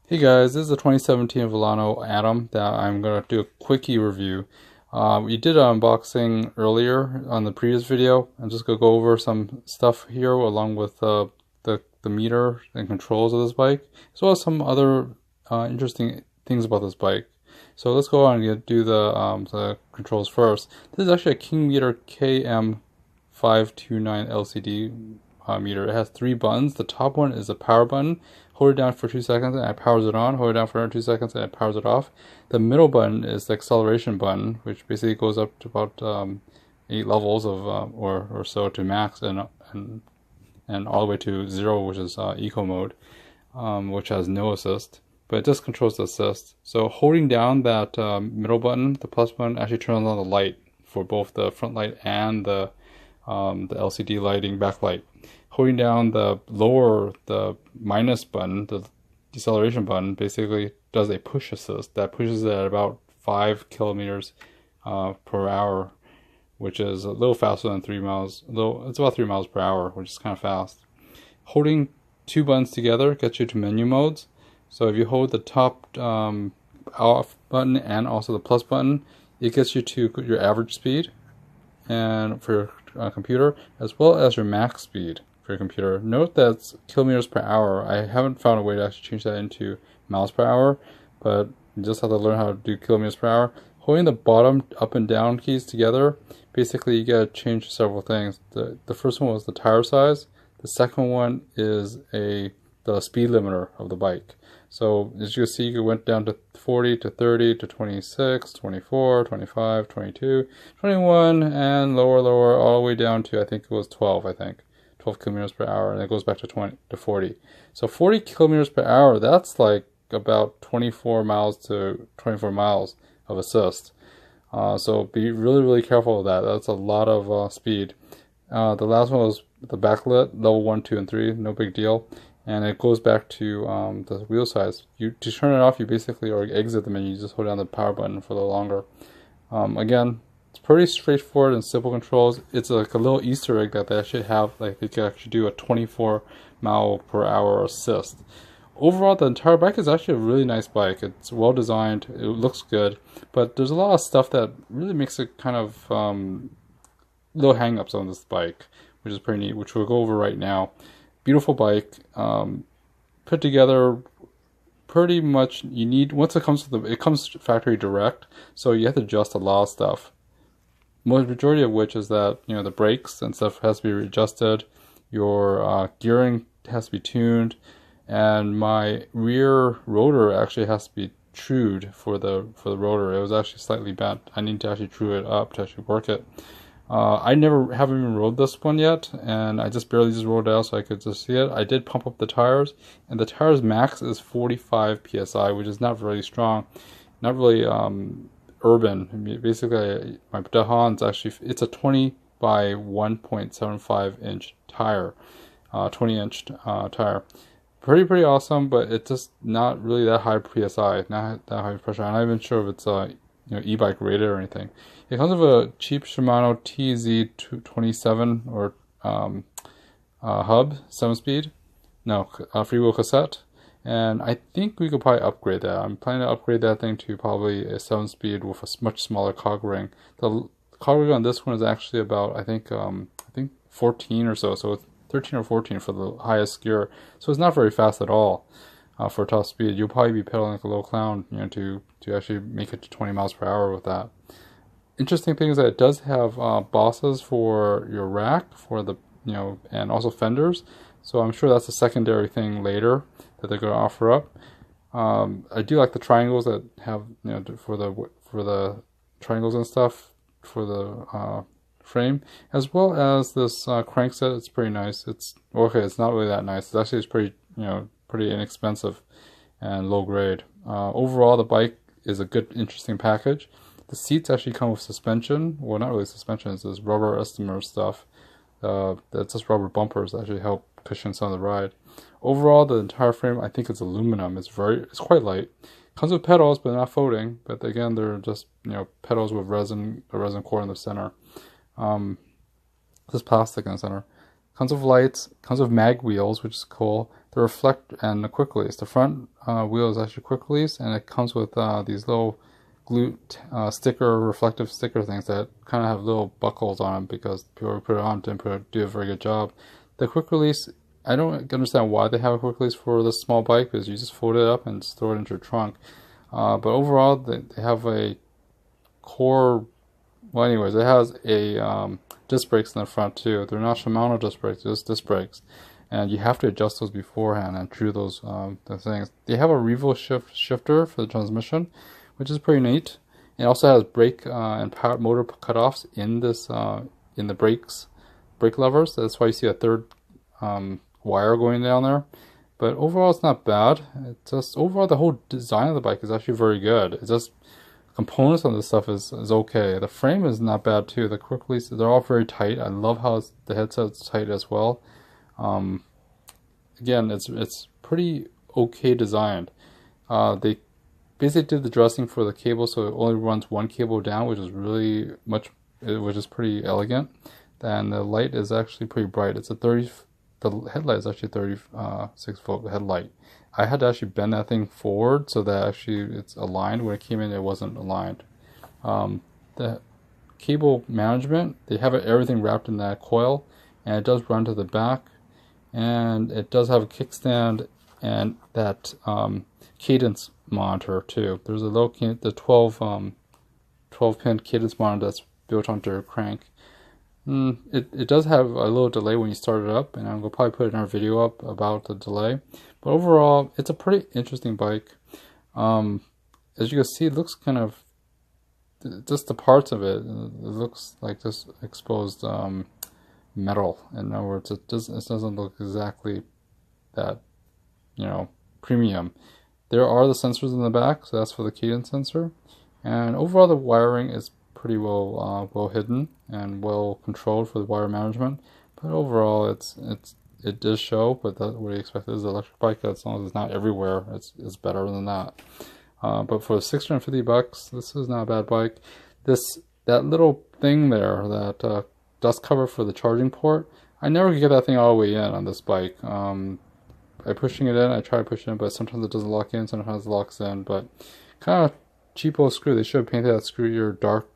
Hey guys, this is a 2017 Vilano Atom that I'm going to do a quickie review. We did an unboxing earlier on the previous video. I'm just going to go over some stuff here along with the meter and controls of this bike, as well as some other interesting things about this bike. So let's go on and do the controls first. This is actually a King Meter KM529 LCD meter. It has 3 buttons. The top one is a power button. Hold it down for 2 seconds and it powers it on. Hold it down for another 2 seconds and it powers it off. The middle button is the acceleration button, which basically goes up to about 8 levels of or so to max, and all the way to 0, which is eco mode, which has no assist, but it just controls the assist. So holding down that middle button, the plus button, actually turns on the light for both the front light and the LCD lighting backlight. Holding down the minus button, the deceleration button, basically does a push assist that pushes it at about 5 kilometers per hour, which is a little faster than 3 miles. It's about 3 miles per hour, which is kind of fast. Holding 2 buttons together gets you to menu modes. So if you hold the top off button and also the plus button, it gets you to your average speed and for your computer, as well as your max speed for your computer. Note that it's kilometers per hour. I haven't found a way to actually change that into miles per hour, but you just have to learn how to do kilometers per hour. Holding the bottom up and down keys together, basically you gotta change several things. The first one was the tire size. The second one is the speed limiter of the bike. So as you can see, you went down to 40 to 30 to 26, 24, 25, 22, 21, and lower all the way down to, I think it was 12 kilometers per hour, and it goes back to 20 to 40. So 40 kilometers per hour, that's like about 24 miles to 24 miles of assist. So be really careful of that. That's a lot of speed. The last one was the backlit, level 1, 2, and 3, no big deal. And it goes back to the wheel size. To turn it off, you basically, or exit the menu, you just hold down the power button for the longer. Again, it's pretty straightforward and simple controls. It's like a little Easter egg that they actually have, like they can actually do a 24 mile per hour assist. Overall, the entire bike is actually a really nice bike. It's well designed, it looks good, but there's a lot of stuff that really makes it kind of little hang-ups on this bike, which is pretty neat, which we'll go over right now. Beautiful bike, put together pretty much. You need, once it comes to it comes factory direct, so you have to adjust a lot of stuff. Majority of which is that, you know, the brakes and stuff has to be readjusted, your gearing has to be tuned, and my rear rotor actually has to be trued for the rotor. It was actually slightly bent. I need to actually true it up to actually work it. I haven't even rode this one yet, and I just barely rode it out so I could just see it. I did pump up the tires, and the tires max is 45 psi, which is not very strong, not really urban. I mean, basically, my Dahan's actually, it's a 20 by 1.75 inch tire, 20-inch tire. Pretty awesome, but it's just not really that high psi, not that high pressure. I'm not even sure if it's e-bike rated or anything. It comes with a cheap Shimano TZ27 or hub, 7-speed, freewheel cassette, and I think we could probably upgrade that. I'm planning to upgrade that thing to probably a 7-speed with a much smaller cog ring. The cog ring on this one is actually about I think 14 or so, so it's 13 or 14 for the highest gear, so it's not very fast at all. For a top speed, you'll probably be pedaling like a little clown, you know, to actually make it to 20 miles per hour with that. Interesting thing is that it does have bosses for your rack, for the, you know, and also fenders. So I'm sure that's a secondary thing later that they're going to offer up. I do like the triangles that have, you know, for the triangles and stuff for the frame, as well as this crankset. It's pretty nice. It's okay. It's not really that nice. It's pretty, you know, pretty inexpensive and low grade. Overall, the bike is a good, interesting package. The seats actually come with suspension. Well, not really suspension, it's this rubber elastomer stuff. That's just rubber bumpers that actually help cushion some of the ride. Overall, the entire frame, I think it's aluminum. It's quite light. Comes with pedals, but not folding. But again, they're just, you know, pedals with a resin core in the center. This plastic in the center. Comes with lights, comes with mag wheels, which is cool. the reflect and the quick release. The front wheel is actually quick release, and it comes with these little glue sticker, reflective sticker things that kind of have little buckles on them because people who put it on didn't do a very good job. The quick release, I don't understand why they have a quick release for this small bike, because you just fold it up and just throw it into your trunk. But overall, they have a core. Well, anyways, it has a disc brakes in the front too. They're not Shimano disc brakes, they're just disc brakes, and you have to adjust those beforehand and through those the things. They have a revo shifter for the transmission, which is pretty neat. It also has brake and power motor cutoffs in this in the brake levers. That's why you see a third wire going down there. But overall, it's not bad. It's just overall the whole design of the bike is actually very good. It's just components on this stuff is okay. The frame is not bad too. The quick release, they're all very tight. I love how the headset's tight as well. Again, it's pretty okay designed. They basically did the dressing for the cable, so it only runs one cable down, which is which is pretty elegant. And the light is actually pretty bright. It's the headlight is actually 36-volt headlight. I had to actually bend that thing forward so that actually it's aligned. When it came in, it wasn't aligned. The cable management, they have everything wrapped in that coil, and it does run to the back, and it does have a kickstand and that cadence monitor too. There's a little the 12-pin cadence monitor that's built onto your crank. It does have a little delay when you start it up, and I'm going to probably put another video up about the delay. But overall, it's a pretty interesting bike. As you can see, it looks kind of, just the parts of it looks like just exposed metal. In other words, it doesn't look exactly that, premium. There are the sensors in the back, so that's for the cadence sensor. And overall, the wiring is pretty well hidden and well controlled for the wire management. But overall, it does show. But that's what you expect is an electric bike. As long as it's not everywhere, it's better than that. But for $650, this is not a bad bike. That little thing there, that dust cover for the charging port, I never could get that thing all the way in on this bike. By pushing it in, I try pushing it, but sometimes it doesn't lock in, sometimes it locks in. But kind of cheapo screw. They should have painted that screw either dark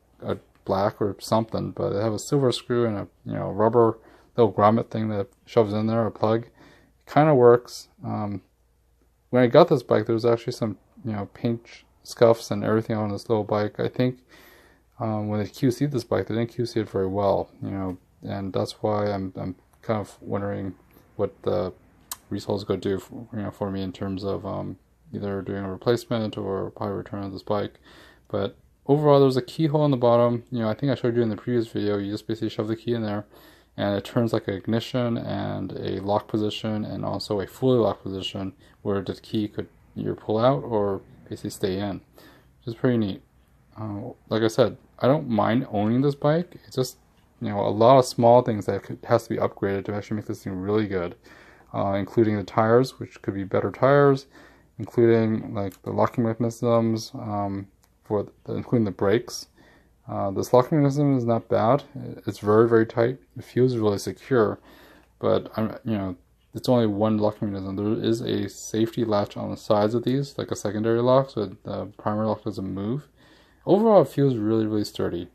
black or something, but they have a silver screw and a rubber little grommet thing that shoves in there, a plug. It kind of works. When I got this bike, there was actually some paint scuffs and everything on this little bike. I think when they QC'd this bike, they didn't QC it very well, and that's why I'm kind of wondering what the resale is going to do for me in terms of either doing a replacement or probably return of this bike. But overall, there's a keyhole in the bottom. I think I showed you in the previous video. You just basically shove the key in there, and it turns like an ignition and a lock position, and also a fully locked position where the key could either pull out or basically stay in, which is pretty neat. Like I said, I don't mind owning this bike. It's just a lot of small things that has to be upgraded to actually make this thing really good, including the tires, which could be better tires, including like the locking mechanisms, including the brakes. This locking mechanism is not bad. It's very, very tight. It feels really secure, but it's only one locking mechanism. There is a safety latch on the sides of these, like a secondary lock, so the primary lock doesn't move. Overall, it feels really, really sturdy.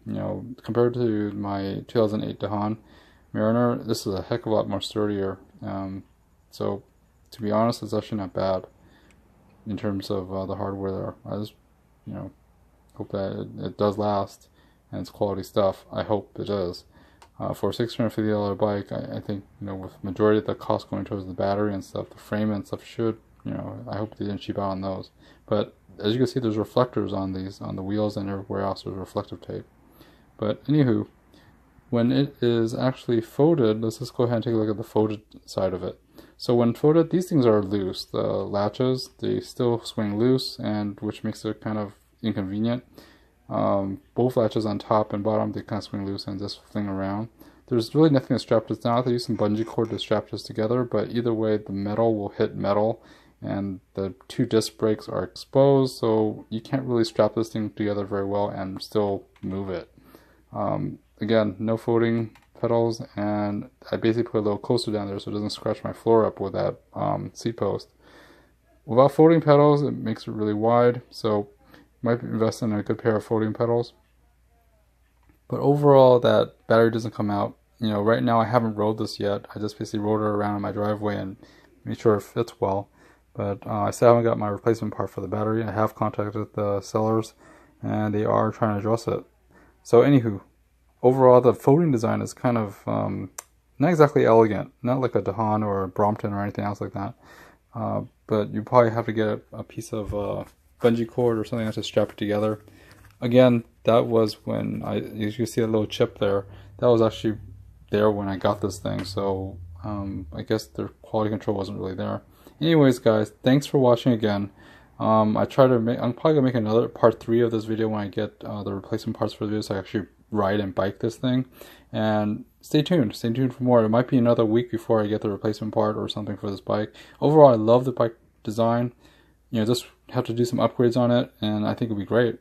Compared to my 2008 Dahan Mariner, this is a heck of a lot more sturdier. So, to be honest, it's actually not bad in terms of the hardware there. I just, hope that it does last and it's quality stuff. I hope it is. For a $650 bike, I think, with majority of the cost going towards the battery and stuff, the frame and stuff should, I hope they didn't cheap out on those. But as you can see, there's reflectors on these, on the wheels and everywhere else. There's reflective tape. But anywho, when it is actually folded, let's just go ahead and take a look at the folded side of it. So when folded, these things are loose. The latches, they still swing loose, and which makes it kind of inconvenient. Both latches on top and bottom, they kind of swing loose and just fling around. There's really nothing to strap this down. They use some bungee cord to strap this together, but either way, the metal will hit metal, and the two disc brakes are exposed, so you can't really strap this thing together very well and still move it. Again, no folding pedals, and I basically put a little coaster down there so it doesn't scratch my floor up with that seat post. Without folding pedals, it makes it really wide, so you might invest in a good pair of folding pedals. But overall, that battery doesn't come out. You know, right now I haven't rode this yet. I just basically rode it around in my driveway and made sure it fits well. But I still haven't got my replacement part for the battery. I have contacted the sellers, and they are trying to address it. So anywho, overall the folding design is kind of not exactly elegant. Not like a Dahan or a Brompton or anything else like that. But you probably have to get a piece of bungee cord or something to strap it together. Again, that was when you can see a little chip there. That was actually there when I got this thing, so I guess the quality control wasn't really there. Anyways, guys, thanks for watching again. I'm probably gonna make another part 3 of this video when I get the replacement parts for the video, so I actually ride and bike this thing. And stay tuned for more. It might be another week before I get the replacement part or something for this bike. Overall, I love the bike design. You know, just have to do some upgrades on it, and I think it'll be great.